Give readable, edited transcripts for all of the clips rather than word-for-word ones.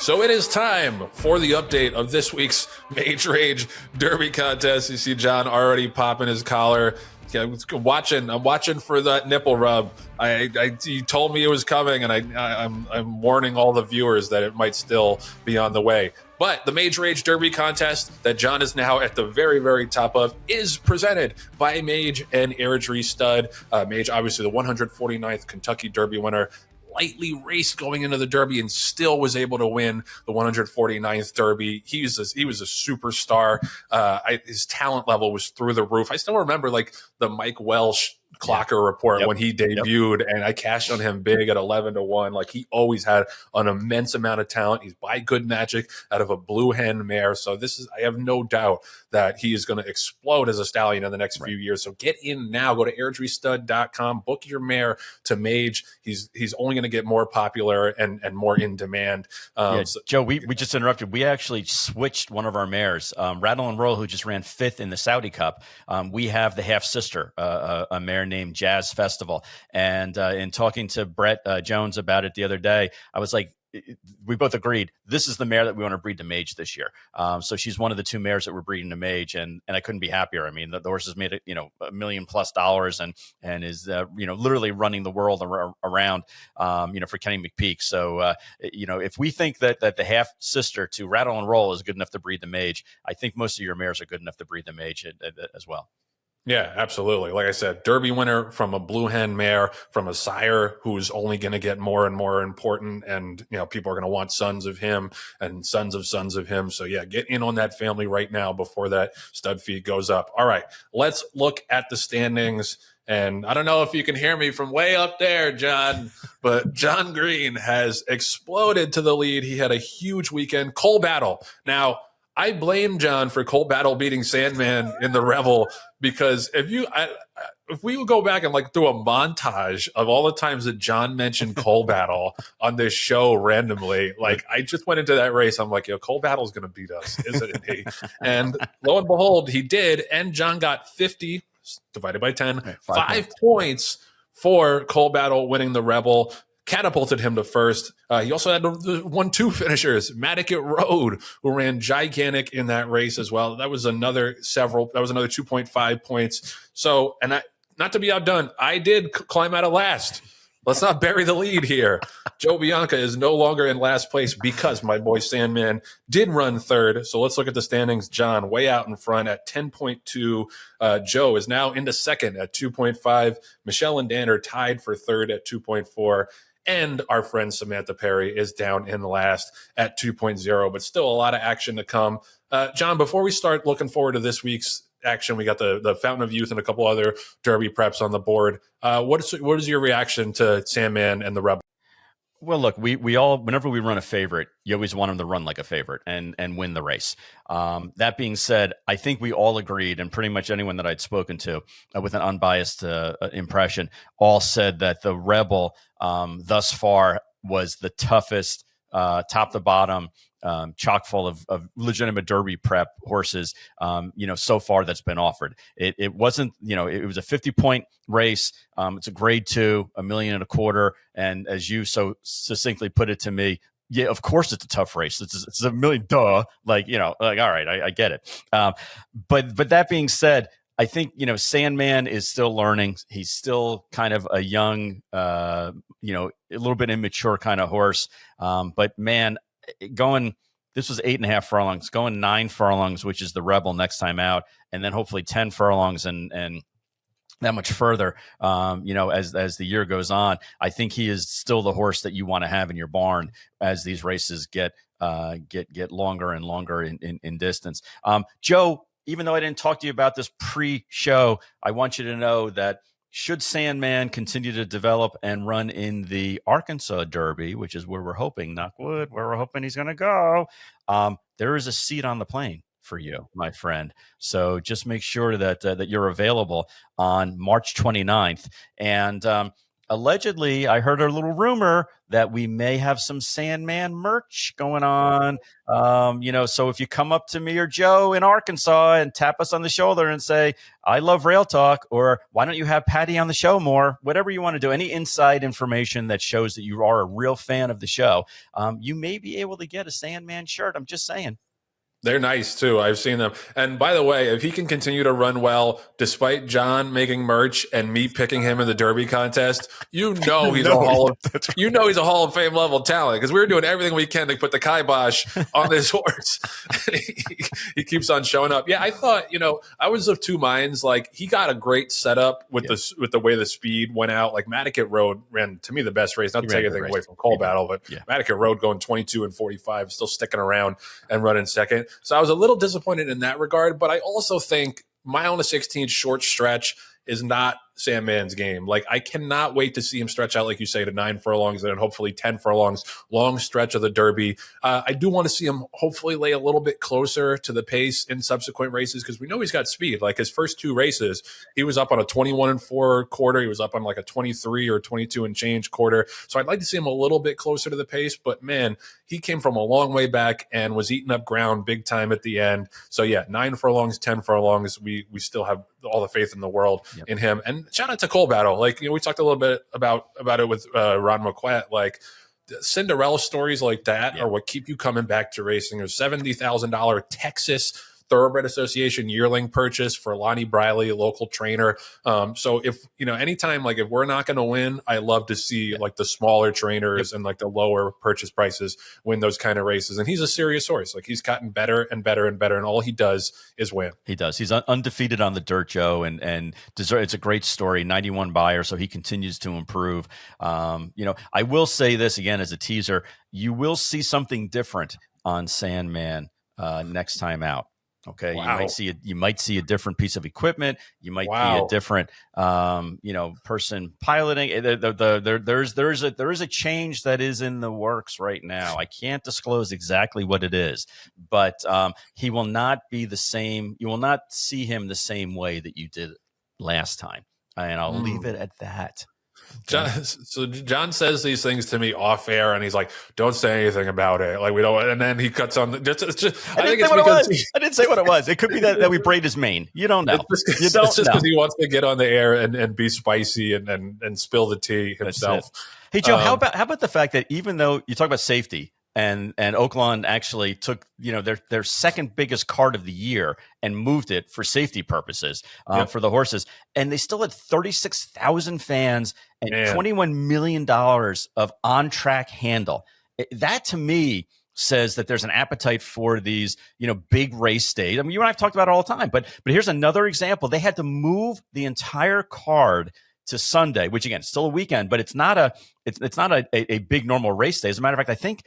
So it is time for the update of this week's MAGE Rage Derby contest. You see Jon already popping his collar. I'm watching for that nipple rub. You told me it was coming, and I'm warning all the viewers that it might still be on the way. But the MAGE Rage Derby contest that Jon is now at the very, very top of is presented by MAGE and Airdrie Stud. MAGE, obviously the 149th Kentucky Derby winner, lightly raced going into the Derby and still was able to win the 149th Derby. He was a superstar. His talent level was through the roof. I still remember like the Mike Welsh Clocker report when he debuted, and I cashed on him big at 11-1. Like, he always had an immense amount of talent. He's by good magic out of a blue hen mare. So I have no doubt that he is going to explode as a stallion in the next few years. So get in now. Go to airdriestud.com, book your mare to MAGE. He's only going to get more popular and more in demand. Joe, we just interrupted. We actually switched one of our mares, Rattle and Roll, who just ran 5th in the Saudi Cup. We have the half sister, a mare named Jazz Festival. And in talking to Brett Jones about it the other day, I was like, we both agreed this is the mare that we want to breed to MAGE this year. So she's one of the 2 mares that we're breeding to MAGE, and I couldn't be happier. I mean, the horse has made it, $1 million+ and is literally running the world around for Kenny McPeak. So if we think that the half sister to Rattle and Roll is good enough to breed the MAGE, I think most of your mares are good enough to breed the MAGE as well. Yeah, absolutely. Like I said, Derby winner from a blue hen mare, from a sire who's only going to get more and more important. And, people are going to want sons of him and sons of him. So yeah, get in on that family right now before that stud feed goes up. All right, let's look at the standings. And I don't know if you can hear me from way up there, Jon, but Jon Green has exploded to the lead. He had a huge weekend. Coal Battle. Now, I blame Jon for Coal Battle beating Sandman in the Rebel, because if we would go back and do a montage of all the times that Jon mentioned Coal Battle on this show randomly, I just went into that race. I'm like, Coal Battle's going to beat us, isn't he? And lo and behold, he did. And Jon got 50 divided by 10, 5 points for Coal Battle winning the Rebel. Catapulted him to first. He also had the 1-2 finishers, Matticat Road, who ran gigantic in that race as well. That was another 2.5 points. So, and not to be outdone, I did climb out of last. Let's not bury the lead here. Joe Bianca is no longer in last place because my boy Sandman did run third. So let's look at the standings. Jon way out in front at 10.2. Joe is now into second at 2.5. Michelle and Dan are tied for third at 2.4. And our friend Samantha Perry is down in last at 2.0, but still a lot of action to come. Jon, before we start looking forward to this week's action, we got the Fountain of Youth and a couple other Derby preps on the board. What is your reaction to Sandman and the Rebel? Well, look, we all, whenever we run a favorite, you always want him to run like a favorite and win the race. That being said, I think we all agreed, and pretty much anyone that I'd spoken to with an unbiased impression all said that the Rebel thus far was the toughest, top to bottom, chock full of legitimate Derby prep horses, so far that's been offered. It wasn't, it was a 50-point race. It's a grade 2, $1.25 million. And as you so succinctly put it to me, yeah, of course it's a tough race. It's $1 million, duh. All right, I get it. But that being said, I think, Sandman is still learning. He's still kind of a young, a little bit immature kind of horse. But man, this was 8.5 furlongs, going 9 furlongs, which is the Rebel next time out, and then hopefully 10 furlongs and that much further, as the year goes on. I think he is still the horse that you want to have in your barn as these races get longer and longer in distance. Joe, even though I didn't talk to you about this pre-show, I want you to know that should Sandman continue to develop and run in the Arkansas Derby, which is where we're hoping, knock wood, where we're hoping he's going to go, there is a seat on the plane for you, my friend. So just make sure that you're available on March 29th. And allegedly, I heard a little rumor that we may have some Sandman merch going on. So if you come up to me or Joe in Arkansas and tap us on the shoulder and say, I love Rail Talk, or why don't you have Patty on the show more, whatever you want to do, any inside information that shows that you are a real fan of the show, you may be able to get a Sandman shirt. I'm just saying. They're nice too. I've seen them. And by the way, if he can continue to run well, despite John making merch and me picking him in the Derby contest, he's a Hall of Fame level talent, because we were doing everything we can to put the kibosh on this horse. And he keeps on showing up. Yeah, I thought, I was of two minds. Like, he got a great setup with the way the speed went out. Like, Matticat Road ran, to me, the best race. Not to take anything away from Cole Battle, but Matticat Road going 22 and 45, still sticking around and running second. So I was a little disappointed in that regard, but I also think Mile and a 16 short stretch is not Sandman's game. Like, I cannot wait to see him stretch out, like you say, to 9 furlongs and then hopefully 10 furlongs, long stretch of the Derby. I do want to see him hopefully lay a little bit closer to the pace in subsequent races, because we know he's got speed. Like, his first two races, he was up on a 21-4 quarter. He was up on like a 23 or 22 and change quarter. So I'd like to see him a little bit closer to the pace, but man, he came from a long way back and was eating up ground big time at the end. So yeah, 9 furlongs, 10 furlongs. We still have all the faith in the world in him. And shout out to Cole Battle. Like, we talked a little bit about it with Ron Moquett. Like, Cinderella stories like that are what keep you coming back to racing. A $70,000 Texas Thoroughbred Association yearling purchase for Lonnie Briley, a local trainer. So if, anytime, like, if we're not going to win, I love to see like the smaller trainers and like the lower purchase prices win those kind of races. And he's a serious horse. Like, he's gotten better and better and better. And all he does is win. He does. He's undefeated on the dirt, Joe, and it's a great story. 91 buyer. So he continues to improve. I will say this again as a teaser, you will see something different on Sandman next time out. Okay, wow. You might see a different piece of equipment. You might see a different, person piloting. There is a change that is in the works right now. I can't disclose exactly what it is, but he will not be the same. You will not see him the same way that you did last time, and I'll leave it at that. John says these things to me off air, and he's like, "Don't say anything about it." Like, we don't. And then he cuts on. I didn't say what it was. It could be that we braid his mane. You don't know. It's just because he wants to get on the air and be spicy and spill the tea himself. Hey, Joe, how about the fact that even though you talk about safety, and Oaklawn actually took their second biggest card of the year and moved it for safety purposes for the horses, and they still had 36,000 fans and $21 million of on-track handle. That to me says that there's an appetite for these big race days. I mean, you and I have talked about it all the time, but here's another example. They had to move the entire card to Sunday, which again, still a weekend, but it's not a big normal race day. As a matter of fact, I think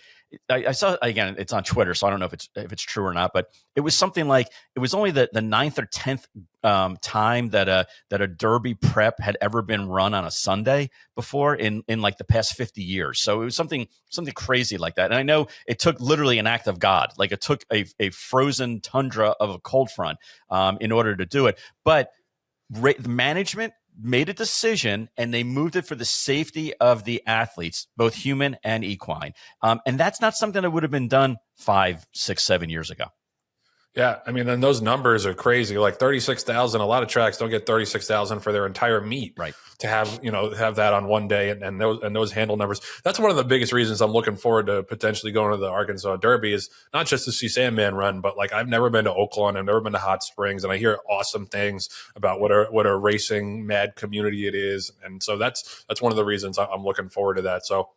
I saw, again, it's on Twitter, so I don't know if it's true or not, but it was something like it was only the 9th or 10th time that a Derby prep had ever been run on a Sunday before in like the past 50 years. So it was something crazy like that. And I know it took literally an act of God. Like, it took a frozen tundra of a cold front in order to do it. But the management made a decision, and they moved it for the safety of the athletes, both human and equine. And that's not something that would have been done 5, 6, 7 years ago. Yeah, I mean, and those numbers are crazy. Like 36,000. A lot of tracks don't get 36,000 for their entire meet. Right. To have that on one day and those handle numbers. That's one of the biggest reasons I'm looking forward to potentially going to the Arkansas Derby, is not just to see Sandman run, but like, I've never been to Oaklawn, I've never been to Hot Springs, and I hear awesome things about what a racing mad community it is, and so that's one of the reasons I'm looking forward to that. So.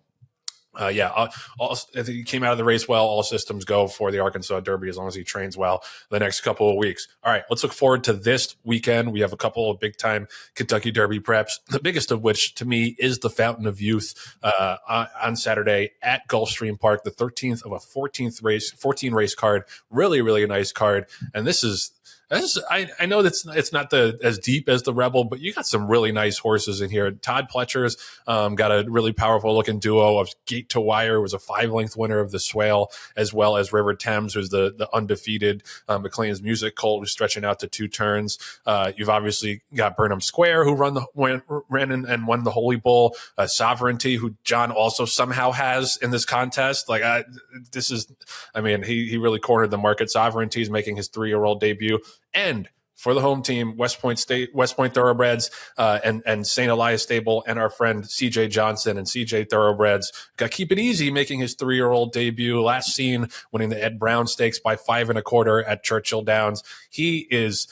I think he came out of the race well. All systems go for the Arkansas Derby as long as he trains well the next couple of weeks. All right, let's look forward to this weekend. We have a couple of big-time Kentucky Derby preps, the biggest of which, to me, is the Fountain of Youth on Saturday at Gulfstream Park, the 13th of a 14 race card. Really, really nice card. And this is I know that's it's not as deep as the Rebel, but you got some really nice horses in here. Todd Pletcher's got a really powerful looking duo of Gate to Wire, who was a 5-length winner of the Swale, as well as River Thames, who's the undefeated McLean's Music Colt, who's stretching out to 2 turns. You've obviously got Burnham Square, who ran and won the Holy Bull. Sovereignty, who John also somehow has in this contest. Like he really cornered the market. Sovereignty is making his 3-year-old debut. And for the home team, West Point Thoroughbreds and St. Elias Stable, and our friend CJ Johnson and CJ Thoroughbreds got Keep It Easy making his 3-year-old debut. Last seen winning the Ed Brown Stakes by 5 1/4 at Churchill Downs. He is,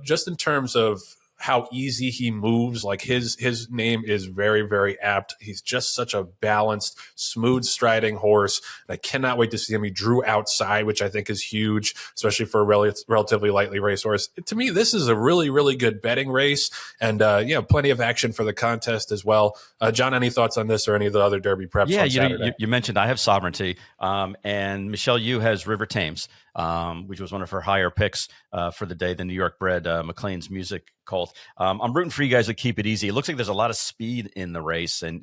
just in terms of how easy he moves, like his name is very, very apt. He's just such a balanced, smooth striding horse. And I cannot wait to see him. He drew outside, which I think is huge, especially for a relatively lightly raced horse. To me, this is a really, really good betting race, and plenty of action for the contest as well. John, any thoughts on this or any of the other Derby preps? Yeah, on Saturday? You mentioned I have Sovereignty, and Michelle Yu has River Thames, which was one of her higher picks for the day, the New York bred McLean's Music Colt. I'm rooting for you guys to Keep It Easy. It looks like there's a lot of speed in the race, and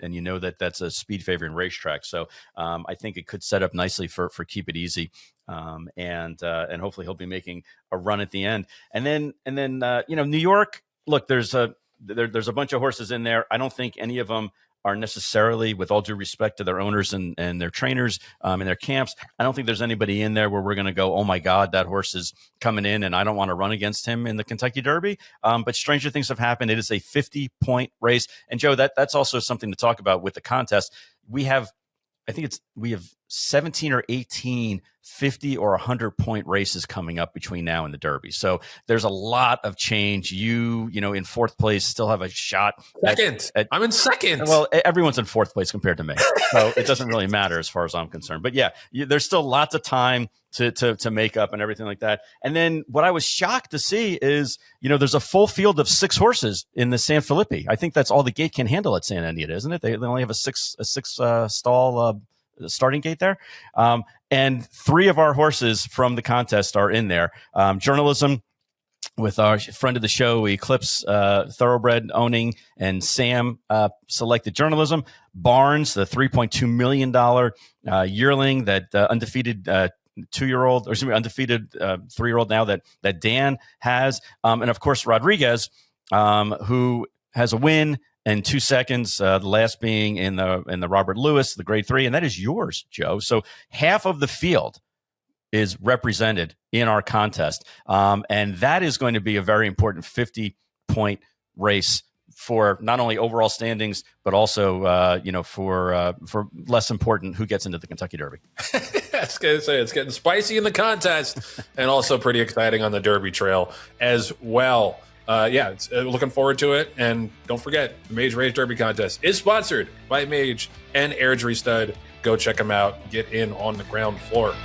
that's a speed favoring racetrack. So I think it could set up nicely for Keep It Easy. And hopefully he'll be making a run at the end. And then New York, look, there's a bunch of horses in there. I don't think any of them are necessarily, with all due respect to their owners and their trainers and their camps, I don't think there's anybody in there where we're going to go, oh my God, that horse is coming in and I don't want to run against him in the Kentucky Derby. But stranger things have happened. It is a 50-point race. And Joe, that's also something to talk about with the contest. We have 17 or 18 50 or 100-point races coming up between now and the Derby. So there's a lot of change. You in 4th place still have a shot. Second. I'm in 2nd. Well, everyone's in 4th place compared to me. So it doesn't really matter as far as I'm concerned. But yeah, there's still lots of time to make up and everything like that. And then what I was shocked to see is, there's a full field of 6 horses in the San Felipe. I think that's all the gate can handle at Santa Anita, isn't it? They only have a six stall starting gate there. And 3 of our horses from the contest are in there. Journalism with our friend of the show, Eclipse Thoroughbred owning, and Sam selected Journalism. Barnes, the $3.2 million yearling, that undefeated 2-year-old, or excuse me, undefeated 3-year-old now that Dan has. And of course, Rodriguez, who has a win and 2 seconds, the last being in the Robert Lewis, the grade 3, and that is yours, Joe. So half of the field is represented in our contest, and that is going to be a very important 50-point race for not only overall standings, but also for less important who gets into the Kentucky Derby. I was going to say, it's getting spicy in the contest, and also pretty exciting on the Derby trail as well. Looking forward to it. And don't forget, the MAGE Raised Derby contest is sponsored by MAGE and Airdrie Stud. Go check them out. Get in on the ground floor.